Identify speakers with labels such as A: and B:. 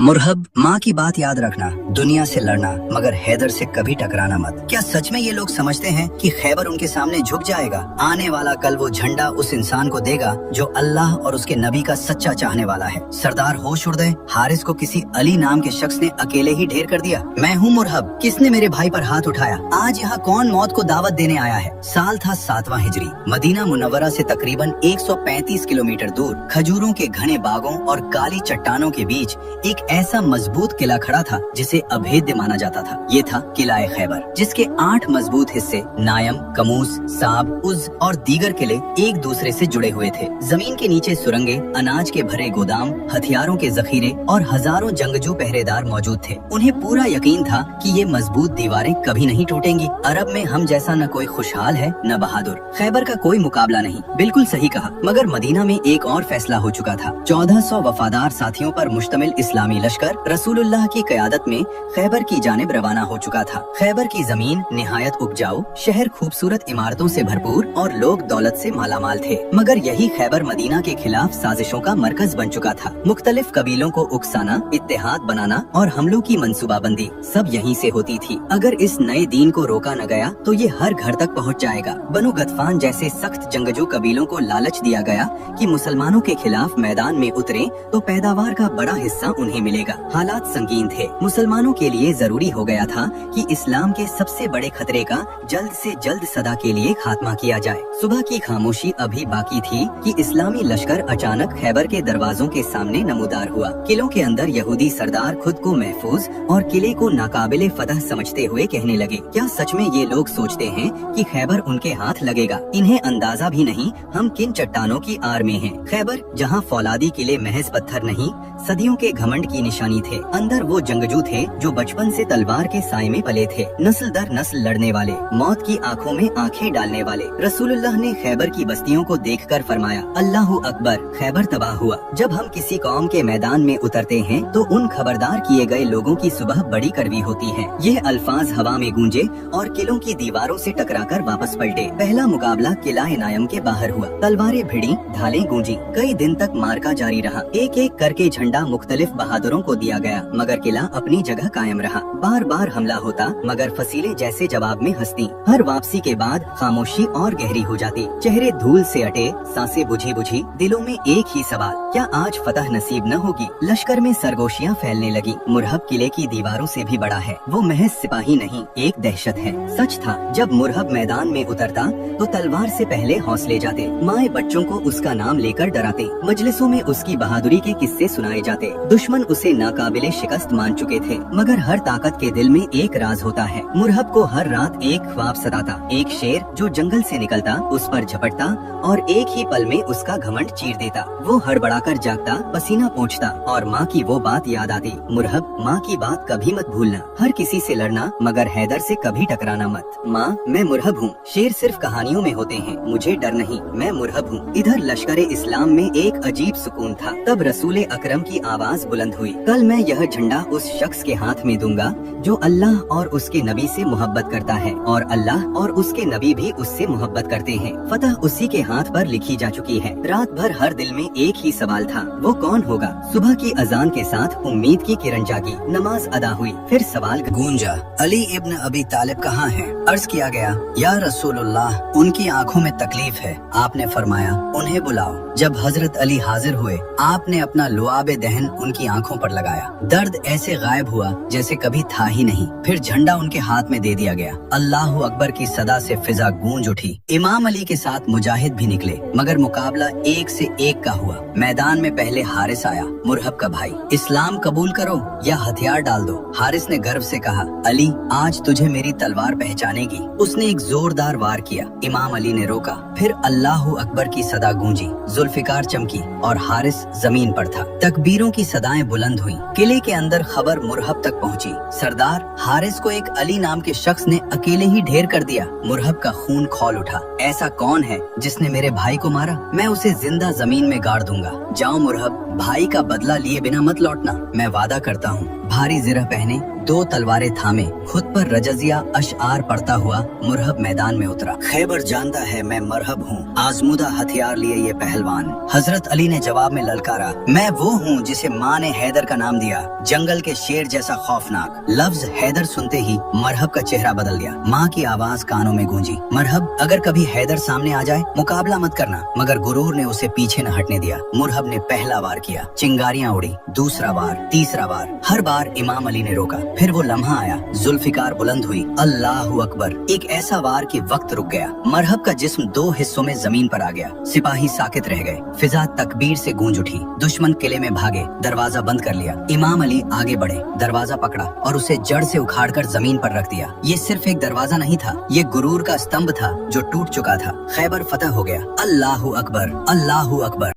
A: मुरहब, माँ की बात याद रखना, दुनिया से लड़ना मगर हैदर से कभी टकराना मत। क्या सच में ये लोग समझते हैं कि खैबर उनके सामने झुक जाएगा? आने वाला कल वो झंडा उस इंसान को देगा जो अल्लाह और उसके नबी का सच्चा चाहने वाला है। सरदार होश उड़ गए। हारिस को किसी अली नाम के शख्स ने अकेले ही ढेर कर दिया। मैं हूँ मुरहब, किसने मेरे भाई पर हाथ उठाया? आज यहाँ कौन मौत को दावत देने आया है? साल था 7वां हिजरी। मदीना मुनव्वरा से तकरीबन 135 किलोमीटर दूर खजूरों के घने बागों और काली चट्टानों के बीच एक ऐसा मजबूत किला खड़ा था जिसे अभेद्य माना जाता था। ये था किला खैबर, जिसके 8 मजबूत हिस्से नायम, कमूस, साब, उज और दीगर किले एक दूसरे से जुड़े हुए थे। जमीन के नीचे सुरंगे, अनाज के भरे गोदाम, हथियारों के जखीरे और हजारों जंगजू पहरेदार मौजूद थे। उन्हें पूरा यकीन था कि ये मजबूत दीवारें कभी नहीं टूटेंगी। अरब में हम जैसा न कोई खुशहाल है न बहादुर। खैबर का कोई मुकाबला नहीं। बिल्कुल सही कहा। मगर मदीना में एक और फैसला हो चुका था। 1400 वफादार साथियों पर मुश्तमिल इस्लामी लश्कर रसूलुल्लाह की क़यादत में खैबर की जानिब रवाना हो चुका था। खैबर की जमीन निहायत उपजाऊ, शहर खूबसूरत इमारतों से भरपूर और लोग दौलत से मालामाल थे। मगर यही खैबर मदीना के खिलाफ साजिशों का मरकज बन चुका था। मुख्तलिफ कबीलों को उकसाना, इत्तेहाद बनाना और हमलों की मंसूबाबंदी सब यहीं से होती थी। अगर इस नए दीन को रोका न गया तो ये हर घर तक पहुँच जाएगा। बनु गतफान जैसे सख्त जंगजू कबीलों को लालच दिया गया कि मुसलमानों के खिलाफ मैदान में उतरे तो पैदावार का बड़ा हिस्सा उन्हें मिलेगा। हालात संगीन थे। मुसलमानों के लिए जरूरी हो गया था कि इस्लाम के सबसे बड़े खतरे का जल्द से जल्द सदा के लिए खात्मा किया जाए। सुबह की खामोशी अभी बाकी थी कि इस्लामी लश्कर अचानक खैबर के दरवाजों के सामने नमूदार हुआ। किलों के अंदर यहूदी सरदार खुद को महफूज और किले को नाकाबिले फतह समझते हुए कहने लगे, क्या सच में ये लोग सोचते हैं कि खैबर उनके हाथ लगेगा? इन्हें अंदाजा भी नहीं हम किन चट्टानों की आड़ में हैं। खैबर जहाँ फौलादी किले महज पत्थर नहीं, सदियों के घमंड की निशानी थे। अंदर वो जंगजू थे जो बचपन से तलवार के साए में पले थे, नस्ल दर नस्ल लड़ने वाले, मौत की आंखों में आंखें डालने वाले। रसूलुल्लाह ने खैबर की बस्तियों को देखकर फरमाया, अल्लाहु अकबर, खैबर तबाह हुआ। जब हम किसी कौम के मैदान में उतरते हैं तो उन खबरदार किए गए लोगों की सुबह बड़ी कड़वी होती है। यह अल्फाज हवा में गूंजे और किलों की दीवारों से टकराकर वापस पलटे। पहला मुकाबला किला नायम के बाहर हुआ। तलवारें भिड़ी, ढालें गूंजी। कई दिन तक मार्का जारी रहा। एक एक करके झंडा मुख्तलिफ बहादुरों को दिया गया, मगर किला अपनी जगह कायम रहा। बार बार हमला होता मगर फसीले जैसे जवाब में हंसती। हर वापसी के बाद खामोशी और गहरी हो जाती। चेहरे धूल से अटे, सांसें बुझी बुझी, दिलों में एक ही सवाल, क्या आज फतह नसीब न होगी? लश्कर में सरगोशियां फैलने लगी। मुरहब किले की दीवारों से भी बड़ा है। वो महज सिपाही नहीं, एक दहशत है। सच था, जब मुरहब मैदान में उतरता तो तलवार से पहले हौसले जाते। माए बच्चों को उसका नाम लेकर डराते। मजलिसों में उसकी बहादुरी के किस्से सुनाए जाते। दुश्मन उसे नाकाबिले शिकस्त मान चुके थे। मगर हर ताकत के दिल में एक राज होता है। मुरहब को हर रात एक ख्वाब सताता। एक शेर जो जंगल से निकलता, उस पर झपटता और एक ही पल में उसका घमंड चीर देता। वो हड़बड़ाकर जागता, पसीना पोंछता और माँ की वो बात याद आती, मुरहब, माँ की बात कभी मत भूलना। हर किसी से लड़ना मगर हैदर से कभी टकराना मत। माँ, मैं मुरहब हूँ। शेर सिर्फ कहानियों में होते हैं, मुझे डर नहीं, मैं मुरहब हूँ। इधर लश्करे इस्लाम में एक अजीब सुकून था। तब रसूल अकरम की आवाज बुलंद हुई, कल मैं यह झंडा उस शख्स के हाथ में दूंगा जो अल्लाह और उसके नबी से मोहब्बत करता है और अल्लाह और उसके नबी भी उससे मोहब्बत करते हैं। फतह उसी के हाथ पर लिखी जा चुकी है। रात भर हर दिल में एक ही सवाल था, वो कौन होगा? सुबह की अजान के साथ उम्मीद की किरण जागी। नमाज अदा हुई, फिर सवाल गूंजा, अली इब्न अबी तालिब कहाँ है? अर्ज किया गया, या रसूलुल्लाह, उनकी आंखों में तकलीफ है। आपने फरमाया, उन्हें बुलाओ। जब हजरत अली हाजिर हुए, आपने अपना लुआबे दहन उनकी आंखों पर लगाया। दर्द ऐसे गायब हुआ जैसे कभी था ही नहीं। फिर झंडा उनके हाथ में दे दिया गया। अल्लाहु अकबर की सदा से फिजा गूंज उठी। इमाम अली के साथ मुजाहिद भी निकले, मगर मुकाबला एक से एक का हुआ। मैदान में पहले हारिस आया, मुरहब का भाई। इस्लाम कबूल करो या हथियार डाल दो। हारिस ने गर्व से कहा, अली, आज तुझे मेरी तलवार पहचानेगी। उसने एक जोरदार वार किया। इमाम अली ने रोका। फिर अल्लाहु अकबर की सदा गूंजी, जुल्फिकार चमकी और हारिस जमीन पर था। तकबीरों की सदाएं बुलंद हुई। किले के अंदर खबर मुरहब तक पहुंची। सरदार, हारिस को एक अली नाम के शख्स ने अकेले ही ढेर कर दिया। मुरहब का खून खौल उठा। ऐसा कौन है जिसने मेरे भाई को मारा? मैं उसे जिंदा जमीन में गाड़ दूंगा। जाओ मुरहब, भाई का बदला लिए बिना मत लौटना। मैं वादा करता हूँ, भारी जिरह पहने दो तलवारें थामे खुद पर रजजिया अशआर पढ़ता हुआ मुरहब मैदान में उतरा। खैबर जानता है मैं मरहब हूँ, आजमुदा हथियार लिए ये पहलवान। हजरत अली ने जवाब में ललकारा, मैं वो हूँ जिसे माँ ने हैदर का नाम दिया, जंगल के शेर जैसा खौफनाक। लफ्ज हैदर सुनते ही मरहब का चेहरा बदल गया। माँ की आवाज कानों में गूंजी, मरहब अगर कभी हैदर सामने आ जाए मुकाबला मत करना। मगर गुरूर ने उसे पीछे न हटने दिया। मुरहब ने पहला वार किया, चिंगारियां उड़ी, दूसरा वार, तीसरा वार। हर बार इमाम अली ने रोका। फिर वो लम्हा आया, जुल्फिकार बुलंद हुई, अल्लाहु अकबर। एक ऐसा वार कि वक्त रुक गया। मरहब का जिस्म दो हिस्सों में जमीन पर आ गया। सिपाही साकित रह गए। फिजा तकबीर से गूंज उठी। दुश्मन किले में भागे, दरवाजा बंद कर लिया। इमाम अली आगे बढ़े, दरवाजा पकड़ा और उसे जड़ से उखाड़कर जमीन पर रख दिया। ये सिर्फ एक दरवाजा नहीं था, ये गुरूर का स्तंभ था जो टूट चुका था। खैबर फतह हो गया। अल्लाहु अकबर, अल्लाहु अकबर।